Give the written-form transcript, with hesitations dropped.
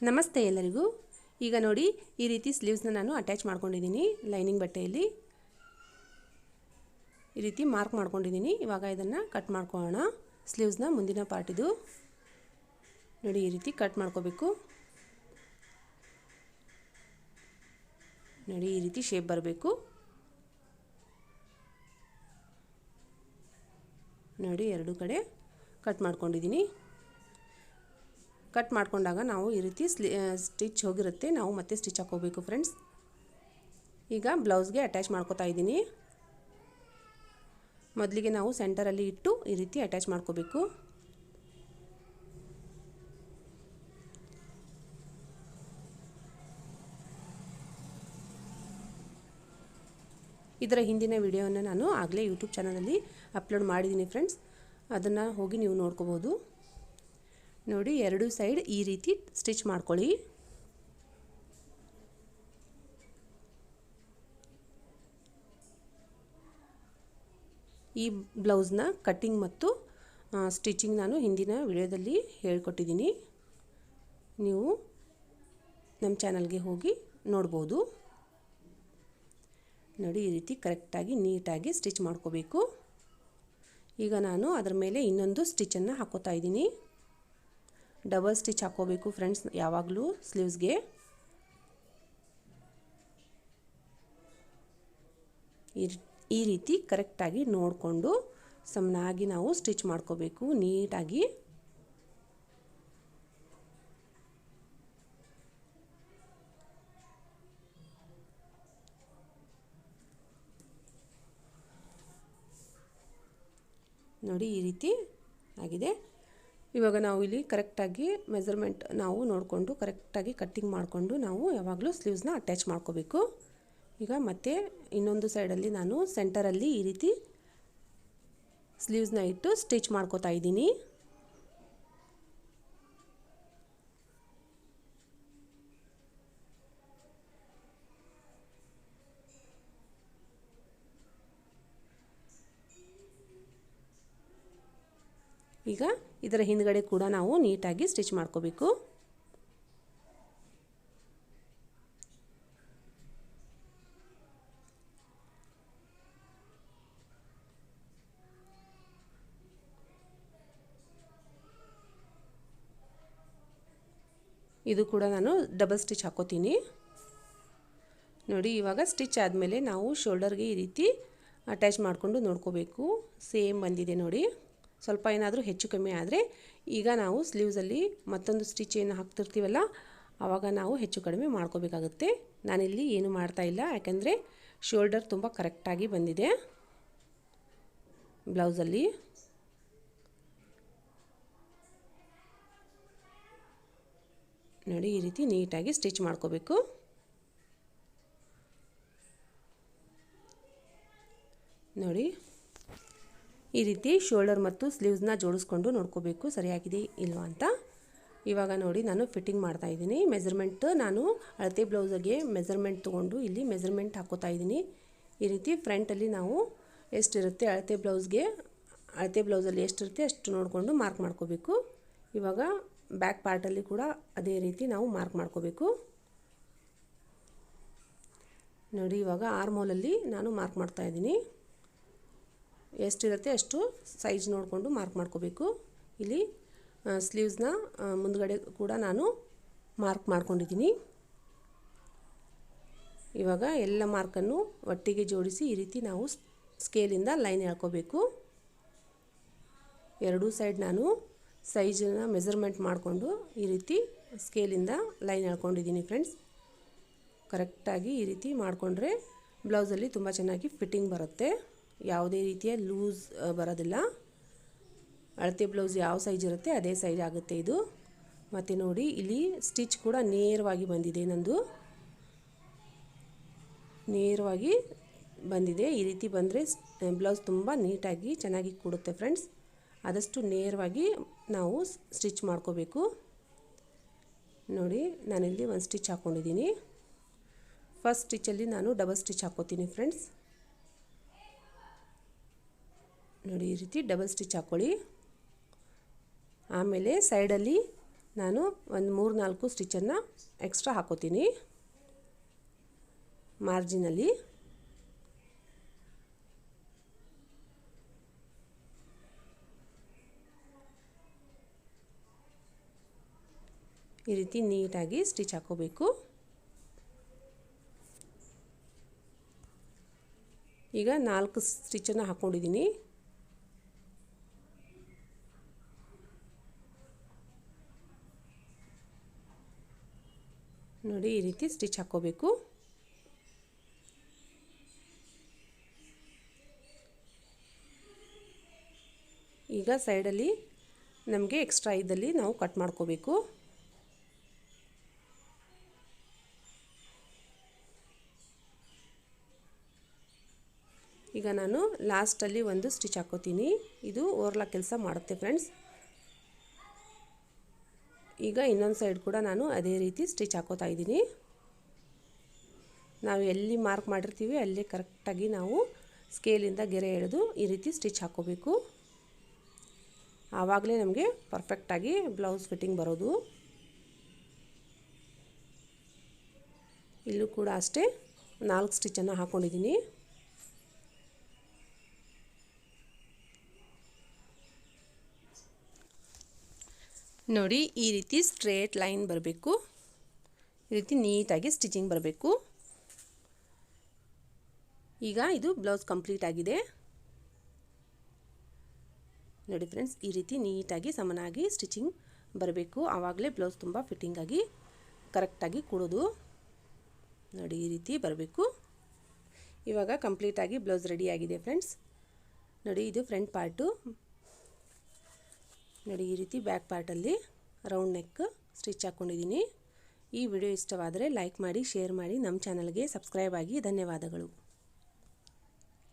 ನಮಸ್ತೆ ಎಲ್ಲರಿಗೂ। ಈಗ ನೋಡಿ ಈ ರೀತಿ ಸ್ಲೀವ್ಸ್ನ ನಾನು ಅಟ್ಯಾಚ್ ಮಾಡ್ಕೊಂಡಿದ್ದೀನಿ ಲೈನಿಂಗ್ ಬಟ್ಟೆಯಲ್ಲಿ ಈ ರೀತಿ ಮಾರ್ಕ್ ಮಾಡ್ಕೊಂಡಿದ್ದೀನಿ। ಇವಾಗ ಇದನ್ನ ಕಟ್ ಮಾಡ್ಕೊಳ್ಳೋಣ। ಸ್ಲೀವ್ಸ್ನ ಮುಂದಿನ ಪಾರ್ಟ್ ಇದು ನೋಡಿ ಈ ರೀತಿ ಕಟ್ ಮಾಡ್ಕೋಬೇಕು। ನೋಡಿ ಈ ರೀತಿ ಶೇಪ್ ಬರಬೇಕು। ನೋಡಿ ಎರಡು ಕಡೆ ಕಟ್ ಮಾಡ್ಕೊಂಡಿದ್ದೀನಿ। ಕಟ್ ಮಾಡ್ಕೊಂಡಾಗ ನಾವು ಈ ರೀತಿ ಸ್ಟಿಚ್ ಹೋಗಿರುತ್ತೆ, ನಾವು ಮತ್ತೆ ಸ್ಟಿಚ್ ಹಾಕೋಬೇಕು ಫ್ರೆಂಡ್ಸ್। ಈಗ ಬ್ಲೌಸ್ಗೆ ಅಟ್ಯಾಚ್ ಮಾಡ್ಕೋತಾ ಇದ್ದೀನಿ। ಮೊದಲಿಗೆ ನಾವು ಸೆಂಟರಲ್ಲಿ ಇಟ್ಟು ಈ ರೀತಿ ಅಟ್ಯಾಚ್ ಮಾಡ್ಕೋಬೇಕು। ಇದರ ಹಿಂದಿನ ವಿಡಿಯೋವನ್ನು ನಾನು ಆಗಲೇ ಯೂಟ್ಯೂಬ್ ಚಾನಲಲ್ಲಿ ಅಪ್ಲೋಡ್ ಮಾಡಿದ್ದೀನಿ ಫ್ರೆಂಡ್ಸ್, ಅದನ್ನು ಹೋಗಿ ನೀವು ನೋಡ್ಕೋಬಹುದು। ನೋಡಿ ಎರಡು ಸೈಡ್ ಈ ರೀತಿ ಸ್ಟಿಚ್ ಮಾಡ್ಕೊಳ್ಳಿ। ಈ ಬ್ಲೌಸ್ನ ಕಟ್ಟಿಂಗ್ ಮತ್ತು ಸ್ಟಿಚಿಂಗ್ ನಾನು ಹಿಂದಿನ ವಿಡಿಯೋದಲ್ಲಿ ಹೇಳಿಕೊಟ್ಟಿದ್ದೀನಿ, ನೀವು ನಮ್ಮ ಚಾನಲ್ಗೆ ಹೋಗಿ ನೋಡ್ಬೋದು। ನೋಡಿ ಈ ರೀತಿ ಕರೆಕ್ಟಾಗಿ ನೀಟಾಗಿ ಸ್ಟಿಚ್ ಮಾಡ್ಕೋಬೇಕು। ಈಗ ನಾನು ಅದರ ಮೇಲೆ ಇನ್ನೊಂದು ಸ್ಟಿಚ್ಚನ್ನು ಹಾಕೋತಾ ಇದ್ದೀನಿ। ಡಬಲ್ ಸ್ಟಿಚ್ ಹಾಕೋಬೇಕು ಫ್ರೆಂಡ್ಸ್ ಯಾವಾಗಲೂ ಸ್ಲೀವ್ಸ್ಗೆ। ಈ ರೀತಿ ಕರೆಕ್ಟಾಗಿ ನೋಡಿಕೊಂಡು ಸಮನಾಗಿ ನಾವು ಸ್ಟಿಚ್ ಮಾಡ್ಕೋಬೇಕು ನೀಟಾಗಿ। ನೋಡಿ ಈ ರೀತಿ ಆಗಿದೆ। ಇವಾಗ ನಾವು ಇಲ್ಲಿ ಕರೆಕ್ಟಾಗಿ ಮೆಜರ್ಮೆಂಟ್ ನಾವು ನೋಡಿಕೊಂಡು ಕರೆಕ್ಟಾಗಿ ಕಟ್ಟಿಂಗ್ ಮಾಡಿಕೊಂಡು ನಾವು ಯಾವಾಗಲೂ ಸ್ಲೀವ್ಸ್ನ ಅಟ್ಯಾಚ್ ಮಾಡ್ಕೋಬೇಕು। ಈಗ ಮತ್ತೆ ಇನ್ನೊಂದು ಸೈಡಲ್ಲಿ ನಾನು ಸೆಂಟರಲ್ಲಿ ಈ ರೀತಿ ಸ್ಲೀವ್ಸ್ನ ಇಟ್ಟು ಸ್ಟಿಚ್ ಮಾಡ್ಕೋತಾ ಇದ್ದೀನಿ। ಈಗ ಇದರ ಹಿಂದ್ಗಡೆ ಕೂಡ ನಾವು ನೀಟಾಗಿ ಸ್ಟಿಚ್ ಮಾಡ್ಕೋಬೇಕು। ಇದು ಕೂಡ ನಾನು ಡಬಲ್ ಸ್ಟಿಚ್ ಹಾಕೋತೀನಿ। ನೋಡಿ ಇವಾಗ ಸ್ಟಿಚ್ ಆದಮೇಲೆ ನಾವು ಶೋಲ್ಡರ್ಗೆ ಈ ರೀತಿ ಅಟ್ಯಾಚ್ ಮಾಡಿಕೊಂಡು ನೋಡ್ಕೋಬೇಕು, ಸೇಮ್ ಬಂದಿದೆ ನೋಡಿ। ಸ್ವಲ್ಪ ಏನಾದರೂ ಹೆಚ್ಚು ಕಮ್ಮಿ ಆದರೆ ಈಗ ನಾವು ಸ್ಲೀವ್ಸಲ್ಲಿ ಮತ್ತೊಂದು ಸ್ಟಿಚ್ ಏನು ಹಾಕ್ತಿರ್ತೀವಲ್ಲ ಆವಾಗ ನಾವು ಹೆಚ್ಚು ಕಡಿಮೆ ಮಾಡ್ಕೋಬೇಕಾಗುತ್ತೆ। ನಾನಿಲ್ಲಿ ಏನು ಮಾಡ್ತಾ ಇಲ್ಲ, ಯಾಕೆಂದರೆ ಶೋಲ್ಡರ್ ತುಂಬ ಕರೆಕ್ಟಾಗಿ ಬಂದಿದೆ ಬ್ಲೌಸಲ್ಲಿ। ನೋಡಿ ಈ ರೀತಿ ನೀಟಾಗಿ ಸ್ಟಿಚ್ ಮಾಡ್ಕೋಬೇಕು। ನೋಡಿ ಈ ರೀತಿ ಶೋಲ್ಡರ್ ಮತ್ತು ಸ್ಲೀವ್ಸ್ನ ಜೋಡಿಸ್ಕೊಂಡು ನೋಡ್ಕೋಬೇಕು ಸರಿಯಾಗಿದೆ ಇಲ್ವಾ ಅಂತ। ಇವಾಗ ನೋಡಿ ನಾನು ಫಿಟ್ಟಿಂಗ್ ಮಾಡ್ತಾ ಇದ್ದೀನಿ। ಮೆಜರ್ಮೆಂಟ್ ನಾನು ಅಳತೆ ಬ್ಲೌಸಿಗೆ ಮೆಜರ್ಮೆಂಟ್ ತೊಗೊಂಡು ಇಲ್ಲಿ ಮೆಜರ್ಮೆಂಟ್ ಹಾಕೋತಾ ಇದ್ದೀನಿ। ಈ ರೀತಿ ಫ್ರಂಟಲ್ಲಿ ನಾವು ಎಷ್ಟಿರುತ್ತೆ ಅಳತೆ ಬ್ಲೌಸಲ್ಲಿ ಎಷ್ಟಿರುತ್ತೆ ಅಷ್ಟು ನೋಡಿಕೊಂಡು ಮಾರ್ಕ್ ಮಾಡ್ಕೋಬೇಕು। ಇವಾಗ ಬ್ಯಾಕ್ ಪಾರ್ಟಲ್ಲಿ ಕೂಡ ಅದೇ ರೀತಿ ನಾವು ಮಾರ್ಕ್ ಮಾಡ್ಕೋಬೇಕು। ನೋಡಿ ಇವಾಗ ಆರ್ಮೋಲಲ್ಲಿ ನಾನು ಮಾರ್ಕ್ ಮಾಡ್ತಾ ಇದ್ದೀನಿ, ಎಷ್ಟಿರುತ್ತೆ ಅಷ್ಟು ಸೈಜ್ ನೋಡಿಕೊಂಡು ಮಾರ್ಕ್ ಮಾಡ್ಕೋಬೇಕು। ಇಲ್ಲಿ ಸ್ಲೀವ್ಸ್ನ ಮುಂದ್ಗಡೆ ಕೂಡ ನಾನು ಮಾರ್ಕ್ ಮಾಡ್ಕೊಂಡಿದ್ದೀನಿ। ಇವಾಗ ಎಲ್ಲ ಮಾರ್ಕನ್ನು ಒಟ್ಟಿಗೆ ಜೋಡಿಸಿ ಈ ರೀತಿ ನಾವು ಸ್ಕೇಲಿಂದ ಲೈನ್ ಎಳ್ಕೋಬೇಕು। ಎರಡೂ ಸೈಡ್ ನಾನು ಸೈಜನ್ನು ಮೆಜರ್ಮೆಂಟ್ ಮಾಡಿಕೊಂಡು ಈ ರೀತಿ ಸ್ಕೇಲಿಂದ ಲೈನ್ ಎಳ್ಕೊಂಡಿದ್ದೀನಿ ಫ್ರೆಂಡ್ಸ್। ಕರೆಕ್ಟಾಗಿ ಈ ರೀತಿ ಮಾಡಿಕೊಂಡ್ರೆ ಬ್ಲೌಸಲ್ಲಿ ತುಂಬ ಚೆನ್ನಾಗಿ ಫಿಟ್ಟಿಂಗ್ ಬರುತ್ತೆ, ಯಾವುದೇ ರೀತಿಯ ಲೂಸ್ ಬರೋದಿಲ್ಲ। ಅಳತೆ ಬ್ಲೌಸ್ ಯಾವ ಸೈಜ್ ಇರುತ್ತೆ ಅದೇ ಸೈಜ್ ಆಗುತ್ತೆ ಇದು। ಮತ್ತು ನೋಡಿ ಇಲ್ಲಿ ಸ್ಟಿಚ್ ಕೂಡ ನೇರವಾಗಿ ಬಂದಿದೆ, ನಂದು ನೇರವಾಗಿ ಬಂದಿದೆ। ಈ ರೀತಿ ಬಂದರೆ ಬ್ಲೌಸ್ ತುಂಬ ನೀಟಾಗಿ ಚೆನ್ನಾಗಿ ಕೂಡುತ್ತೆ ಫ್ರೆಂಡ್ಸ್। ಆದಷ್ಟು ನೇರವಾಗಿ ನಾವು ಸ್ಟಿಚ್ ಮಾಡ್ಕೋಬೇಕು। ನೋಡಿ ನಾನಿಲ್ಲಿ ಒಂದು ಸ್ಟಿಚ್ ಹಾಕ್ಕೊಂಡಿದ್ದೀನಿ। ಫಸ್ಟ್ ಸ್ಟಿಚ್ಚಲ್ಲಿ ನಾನು ಡಬಲ್ ಸ್ಟಿಚ್ ಹಾಕೋತೀನಿ ಫ್ರೆಂಡ್ಸ್। ನೋಡಿ ಈ ರೀತಿ ಡಬಲ್ ಸ್ಟಿಚ್ ಹಾಕ್ಕೊಳ್ಳಿ। ಆಮೇಲೆ ಸೈಡಲ್ಲಿ ನಾನು ಒಂದು 3-4 ಸ್ಟಿಚ್ಚನ್ನು ಎಕ್ಸ್ಟ್ರಾ ಹಾಕೋತೀನಿ ಮಾರ್ಜಿನಲ್ಲಿ. ಈ ರೀತಿ ನೀಟಾಗಿ ಸ್ಟಿಚ್ ಹಾಕೋಬೇಕು. ಈಗ 4 ಸ್ಟಿಚ್ಚನ್ನು ಹಾಕ್ಕೊಂಡಿದ್ದೀನಿ. ನೋಡಿ ಈ ರೀತಿ ಸ್ಟಿಚ್ ಹಾಕ್ಕೋಬೇಕು. ಈಗ ಸೈಡಲ್ಲಿ ನಮಗೆ ಎಕ್ಸ್ಟ್ರಾ ಇದ್ದಲ್ಲಿ ನಾವು ಕಟ್ ಮಾಡ್ಕೋಬೇಕು. ಈಗ ನಾನು ಲಾಸ್ಟಲ್ಲಿ ಒಂದು ಸ್ಟಿಚ್ ಹಾಕೋತೀನಿ. ಇದು ಓವರ್ಲಾಕ್ ಕೆಲಸ ಮಾಡುತ್ತೆ ಫ್ರೆಂಡ್ಸ್. ಈಗ ಇನ್ನೊಂದು ಸೈಡ್ ಕೂಡ ನಾನು ಅದೇ ರೀತಿ ಸ್ಟಿಚ್ ಹಾಕೋತಾ ಇದ್ದೀನಿ. ನಾವು ಎಲ್ಲಿ ಮಾರ್ಕ್ ಮಾಡಿರ್ತೀವಿ ಅಲ್ಲಿ ಕರೆಕ್ಟಾಗಿ ನಾವು ಸ್ಕೇಲಿಂದ ಗೆರೆ ಎಳೆದು ಈ ರೀತಿ ಸ್ಟಿಚ್ ಹಾಕೋಬೇಕು. ಆವಾಗಲೇ ನಮಗೆ ಪರ್ಫೆಕ್ಟಾಗಿ ಬ್ಲೌಸ್ ಫಿಟ್ಟಿಂಗ್ ಬರೋದು. ಇಲ್ಲೂ ಕೂಡ ಅಷ್ಟೇ 4 ಸ್ಟಿಚ್ಚನ್ನು ಹಾಕ್ಕೊಂಡಿದ್ದೀನಿ. ನೋಡಿ ಈ ರೀತಿ ಸ್ಟ್ರೇಟ್ ಲೈನ್ ಬರಬೇಕು. ಈ ರೀತಿ ನೀಟಾಗಿ ಸ್ಟಿಚಿಂಗ್ ಬರಬೇಕು. ಈಗ ಇದು ಬ್ಲೌಸ್ ಕಂಪ್ಲೀಟ್ ಆಗಿದೆ. ನೋಡಿ ಫ್ರೆಂಡ್ಸ್, ಈ ರೀತಿ ನೀಟಾಗಿ ಸಮನಾಗಿ ಸ್ಟಿಚಿಂಗ್ ಬರಬೇಕು. ಆವಾಗಲೇ ಬ್ಲೌಸ್ ತುಂಬ ಫಿಟ್ಟಿಂಗಾಗಿ ಕರೆಕ್ಟಾಗಿ ಕೂಡೋದು. ನೋಡಿ ಈ ರೀತಿ ಬರಬೇಕು. ಇವಾಗ ಕಂಪ್ಲೀಟಾಗಿ ಬ್ಲೌಸ್ ರೆಡಿ ಆಗಿದೆ ಫ್ರೆಂಡ್ಸ್. ನೋಡಿ ಇದು ಫ್ರಂಟ್ ಪಾರ್ಟು. ನೋಡಿ ಈ ರೀತಿ ಬ್ಯಾಕ್ ಪಾರ್ಟಲ್ಲಿ ರೌಂಡ್ ನೆಕ್ ಸ್ಟಿಚ್ ಹಾಕ್ಕೊಂಡಿದ್ದೀನಿ. ಈ ವಿಡಿಯೋ ಇಷ್ಟವಾದರೆ ಲೈಕ್ ಮಾಡಿ, ಶೇರ್ ಮಾಡಿ, ನಮ್ಮ ಚಾನಲ್ಗೆ ಸಬ್ಸ್ಕ್ರೈಬ್ ಆಗಿ. ಧನ್ಯವಾದಗಳು.